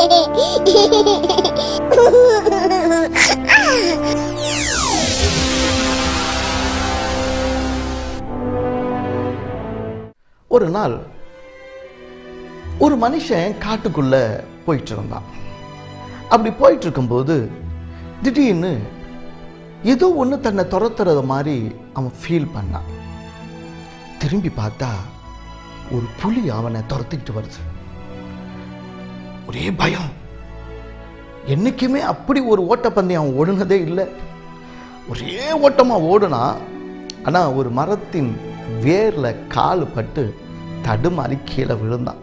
ஒரு நாள் ஒரு மனுஷன் காட்டுக்குள்ள போயிட்டு இருந்தான். அப்படி போயிட்டு இருக்கும்போது திடீர்னு ஏதோ ஒன்று தன்னை துரத்துறது மாதிரி அவன் ஃபீல் பண்ணான். திரும்பி பார்த்தா ஒரு புலி அவனை துரத்திக்கிட்டு வருது. ஒரே பயம். என்னைக்குமே அப்படி ஒரு ஓட்டப்பந்தயம் அவன் ஓடுனதே இல்லை. ஒரே ஓட்டமா ஓடுனா. ஆனா ஒரு மரத்தின் வேர்ல கால் பட்டு தடுமாறி கீழே விழுந்தான்.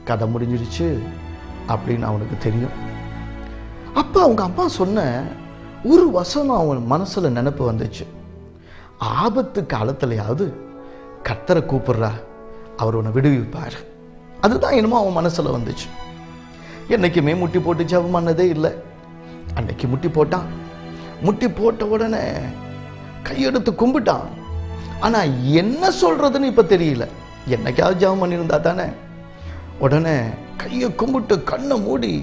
கதை முடிஞ்சிடுச்சு அப்படின்னு அவனுக்கு தெரியும். அப்ப அவங்க அம்மா சொன்ன ஒரு வசனம் அவன் மனசுல நினைப்பு வந்துச்சு. ஆபத்து காலத்திலேயாவது கர்த்தரை கூப்பிடுறா, அவர் உன்னை விடுவிப்பார். அதுதான் என்னமோ அவன் மனசுல வந்துச்சு. என்னைக்குமே முட்டி போட்டு ஜெபம் பண்ணதே இல்லை. அன்னைக்கு முட்டி போட்டான். முட்டி போட்ட உடனே கையெடுத்து கும்பிட்டான். ஆனா என்ன சொல்றதுன்னு இப்ப தெரியல. என்னைக்காவது ஜெபம் பண்ணியிருந்தா தானே. உடனே கையை கும்பிட்டு கண்ணை மூடி,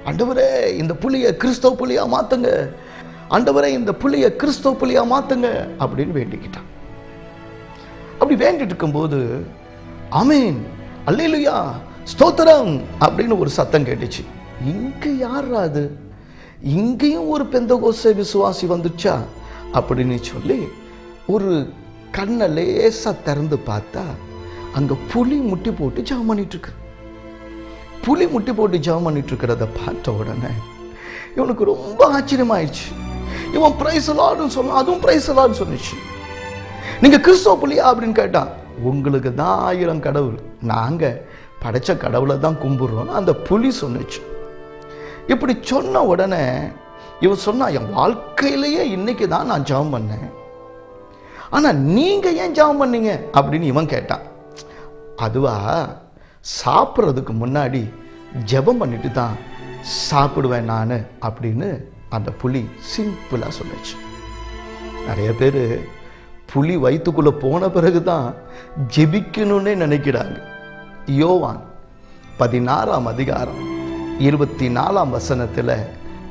ஆண்டவரே இந்த புலியை கிறிஸ்தவ புலியா மாத்துங்க, ஆண்டவரே இந்த புலியை கிறிஸ்தவ புலியா மாத்துங்க அப்படின்னு வேண்டிக்கிட்டான். அப்படி வேண்டிட்டு இருக்கும்போது ஆமென் அல்லேலூயா ஸ்தோத்திரம் அப்படின்னு ஒரு சத்தம் கேட்டுச்சு. இங்க யாரா அது? இங்கேயும் ஒரு பெந்தகோஸ்தே விசுவாசி வந்துச்சா அப்படின்னு சொல்லி ஒரு கண்ணை லேசா திறந்து பார்த்தா அங்க புலி முட்டி போட்டு ஜெபம் பண்ணிட்டு இருக்கு. புலி முட்டி போட்டு ஜெபம் பண்ணிட்டு இருக்கிறத பார்த்த உடனே இவனுக்கு ரொம்ப ஆச்சரியமாயிடுச்சு. இவன் பிரைஸ் லார்ட்னு சொன்னான், அதுவும் பிரைஸ் லார்ட்னு சொன்னிச்சு. நீங்க கிறிஸ்தவ புலியா அப்படின்னு கேட்டான். உங்களுக்கு தான் 1000 கடவுள், நாங்க படைச்ச கடவுளை தான் கும்பிடுறோம் அந்த புலி சொன்னிச்சு. இப்படி சொன்ன உடனே இவன் சொன்னா, என் வாழ்க்கையிலேயே இன்னைக்கு தான் நான் ஜெபம் பண்ணேன், ஆனா நீங்க ஏன் ஜெபம் பண்ணீங்க அப்படின்னு இவன் கேட்டான். அதுவா, சாப்பிட்றதுக்கு முன்னாடி ஜெபம் பண்ணிட்டு தான் சாப்பிடுவேன் நான் அப்படின்னு அந்த புலி சிம்பிளா சொன்னிச்சு. நிறைய பேர் புலி வயிற்றுக்குள்ள போன பிறகுதான் ஜெபிக்கணும்னே நினைக்கிறாங்க. யோவான் 16ஆம் அதிகாரம் 24ஆம் வசனத்தில்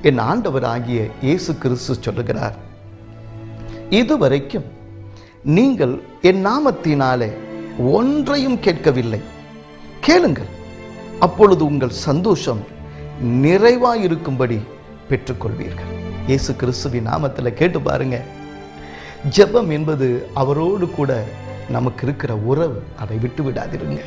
என் ஆண்டவர் ஆகிய இயேசு கிறிஸ்து சொல்லுகிறார், இதுவரைக்கும் நீங்கள் என் நாமத்தினாலே ஒன்றையும் கேட்கவில்லை, கேளுங்கள், அப்பொழுது உங்கள் சந்தோஷம் நிறைவாயிருக்கும்படி பெற்றுக்கொள்வீர்கள். இயேசு கிறிஸ்துவின் நாமத்தில் கேட்டு பாருங்க. ஜெபம் என்பது அவரோடு கூட நமக்கு இருக்கிற உறவு. அதை விட்டு விடாதிருங்க.